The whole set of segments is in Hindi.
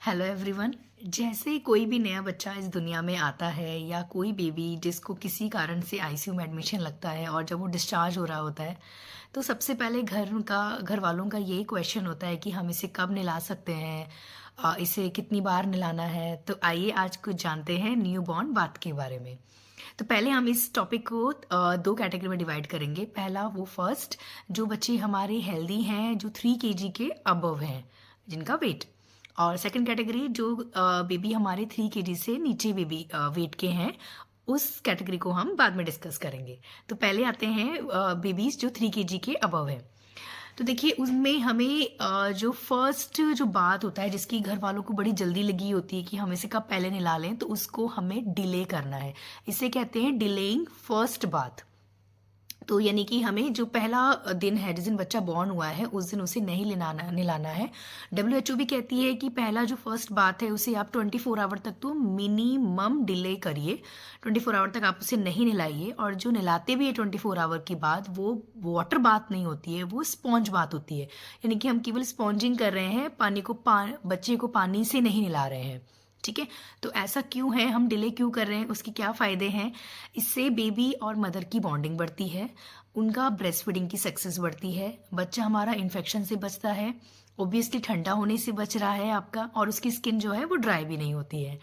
Hello everyone. जैसे कोई भी नया बच्चा इस दुनिया में आता है या कोई बेबी जिसको किसी कारण से आईसीयू में एडमिशन लगता है और जब वो डिस्चार्ज हो रहा होता है तो सबसे पहले घर वालों का यही क्वेश्चन होता है कि हम इसे कब नहला सकते हैं, इसे कितनी बार नहलाना है। तो आइए आज कुछ जानते हैं न्यू बॉर्न बात के बारे में। तो पहले हम इस टॉपिक को दो कैटेगरी में डिवाइड करेंगे। पहला वो फर्स्ट, जो बच्चे हमारे हेल्दी हैं, जो 3 kg के अबव हैं, जिनका वेट। और सेकंड कैटेगरी जो बेबी हमारे 3 kg से नीचे बेबी वेट के हैं, उस कैटेगरी को हम बाद में डिस्कस करेंगे। तो पहले आते हैं बेबीज जो 3 kg के अबव है। तो देखिए उसमें हमें जो फर्स्ट जो बात होता है जिसकी घर वालों को बड़ी जल्दी लगी होती है कि हम इसे कब पहले नहला लें, तो उसको हमें डिले करना है। इसे कहते हैं डिलेइंग फर्स्ट बाथ। तो यानी कि हमें जो पहला दिन है जिस दिन बच्चा बॉर्न हुआ है उस दिन उसे नहीं नहलाना है। डब्ल्यू भी कहती है कि पहला जो फर्स्ट बात है उसे आप 24 आवर तक तो मिनिमम डिले करिए। 24 आवर तक आप उसे नहीं नहलाइए। और जो नहलाते भी है 24 आवर के बाद, वो वाटर बात नहीं होती है, वो स्पॉन्ज बात होती है। यानी कि हम केवल स्पॉन्जिंग कर रहे हैं, बच्चे को पानी से नहीं नहला रहे हैं। ठीक है। तो ऐसा क्यों है, हम डिले क्यों कर रहे हैं, उसके क्या फ़ायदे हैं? इससे बेबी और मदर की बॉन्डिंग बढ़ती है, उनका ब्रेस्ट फीडिंग की सक्सेस बढ़ती है, बच्चा हमारा इन्फेक्शन से बचता है, ओब्वियसली ठंडा होने से बच रहा है आपका, और उसकी स्किन जो है वो ड्राई भी नहीं होती है।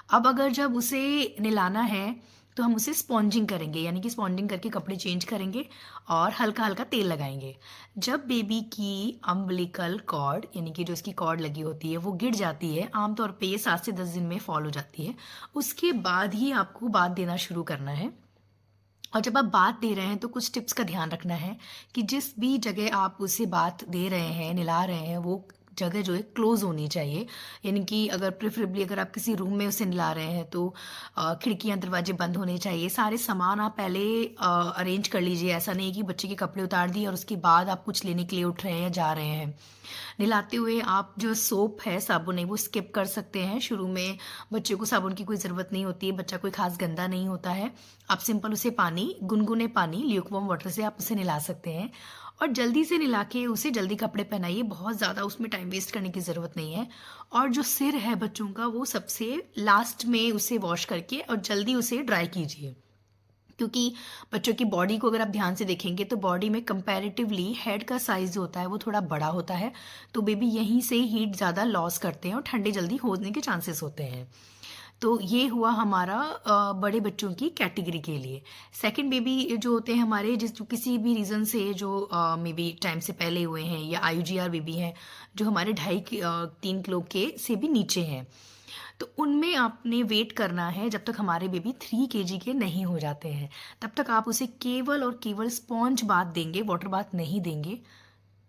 अब अगर जब उसे नहलाना है तो हम उसे स्पॉन्जिंग करेंगे, यानी कि स्पॉन्जिंग करके कपड़े चेंज करेंगे और हल्का हल्का तेल लगाएंगे। जब बेबी की अम्बिलिकल कॉर्ड, यानी कि जो इसकी कॉर्ड लगी होती है, वो गिर जाती है, आमतौर पे ये 7 से 10 दिन में फॉल हो जाती है, उसके बाद ही आपको बात देना शुरू करना है। और जब आप बात दे रहे हैं तो कुछ टिप्स का ध्यान रखना है कि जिस भी जगह आप उसे बात दे रहे हैं, नहला रहे हैं, वो जगह जो है क्लोज होनी चाहिए। यानी कि अगर प्रेफरेबली अगर आप किसी रूम में उसे नहला रहे हैं तो खिड़कियां दरवाजे बंद होने चाहिए। सारे सामान आप पहले अरेंज कर लीजिए। ऐसा नहीं कि बच्चे के कपड़े उतार दिए और उसके बाद आप कुछ लेने के लिए उठ रहे हैं या जा रहे हैं। नहलाते हुए आप जो सोप है, साबुन है, वो स्किप कर सकते हैं। शुरू में बच्चे को साबुन की कोई ज़रूरत नहीं होती है, बच्चा कोई खास गंदा नहीं होता है। आप सिंपल उसे गुनगुने पानी, ल्यूकवार्म वाटर से आप उसे नहला सकते हैं। और जल्दी से नहला के उसे जल्दी कपड़े पहनाइए, बहुत ज़्यादा उसमें टाइम वेस्ट करने की ज़रूरत नहीं है। और जो सिर है बच्चों का, वो सबसे लास्ट में उसे वॉश करके और जल्दी उसे ड्राई कीजिए। क्योंकि बच्चों की बॉडी को अगर आप ध्यान से देखेंगे तो बॉडी में कंपैरेटिवली हेड का साइज जो होता है वो थोड़ा बड़ा होता है। तो बेबी यहीं से हीट ज़्यादा लॉस करते हैं और ठंडे जल्दी होने के चांसेस होते हैं। तो ये हुआ हमारा बड़े बच्चों की कैटेगरी के लिए। सेकंड बेबी जो होते हैं हमारे, जिस जो किसी भी रीज़न से जो मे बी टाइम से पहले हुए हैं, या IUGR बेबी हैं जो हमारे 2.5 3 किलो के से भी नीचे हैं, तो उनमें आपने वेट करना है जब तक हमारे बेबी 3 kg के नहीं हो जाते हैं। तब तक आप उसे केवल और केवल स्पॉन्ज बाथ देंगे, वाटर बाथ नहीं देंगे।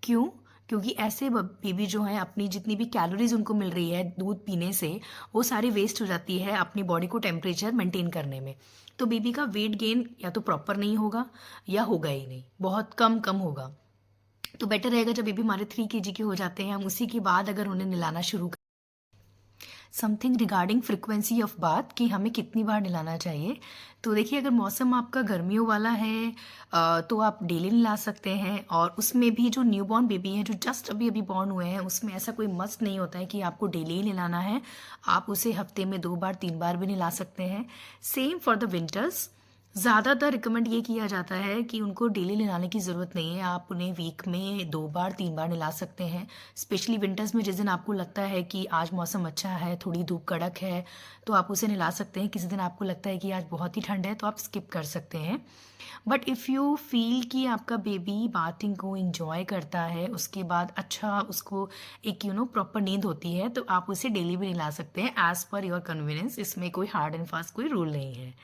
क्यों? क्योंकि ऐसे बेबी जो हैं, अपनी जितनी भी कैलोरीज उनको मिल रही है दूध पीने से, वो सारी वेस्ट हो जाती है अपनी बॉडी को टेम्परेचर मेंटेन करने में। तो बेबी का वेट गेन या तो प्रॉपर नहीं होगा या होगा ही नहीं, बहुत कम कम होगा। तो बेटर रहेगा जब बेबी हमारे 3 kg के हो जाते हैं, हम उसी के बाद अगर उन्हें नहलाना शुरू। Something regarding frequency of bath, कि हमें कितनी बार नहलाना चाहिए। तो देखिए, अगर मौसम आपका गर्मियों वाला है तो आप डेली नहला सकते हैं। और उसमें भी जो न्यूबॉर्न बेबी हैं, जो जस्ट अभी अभी बॉर्न हुए हैं, उसमें ऐसा कोई मस्ट नहीं होता है कि आपको डेली ही नहलाना है। आप उसे हफ्ते में 2 बार 3 बार भी नहला सकते हैं। Same for the winters. ज़्यादातर रिकमेंड ये किया जाता है कि उनको डेली नहलाने की ज़रूरत नहीं है, आप उन्हें वीक में 2 बार 3 बार नहला सकते हैं। स्पेशली विंटर्स में, जिस दिन आपको लगता है कि आज मौसम अच्छा है, थोड़ी धूप कड़क है, तो आप उसे नहला सकते हैं। किसी दिन आपको लगता है कि आज बहुत ही ठंड है, तो आप स्किप कर सकते हैं। बट इफ़ यू फील कि आपका बेबी बाथिंग को इंजॉय करता है, उसके बाद अच्छा उसको एक प्रॉपर नींद होती है, तो आप उसे डेली भी नहला सकते हैं एज़ पर योर कन्वीनियंस। इसमें कोई हार्ड एंड फास्ट कोई रूल नहीं है।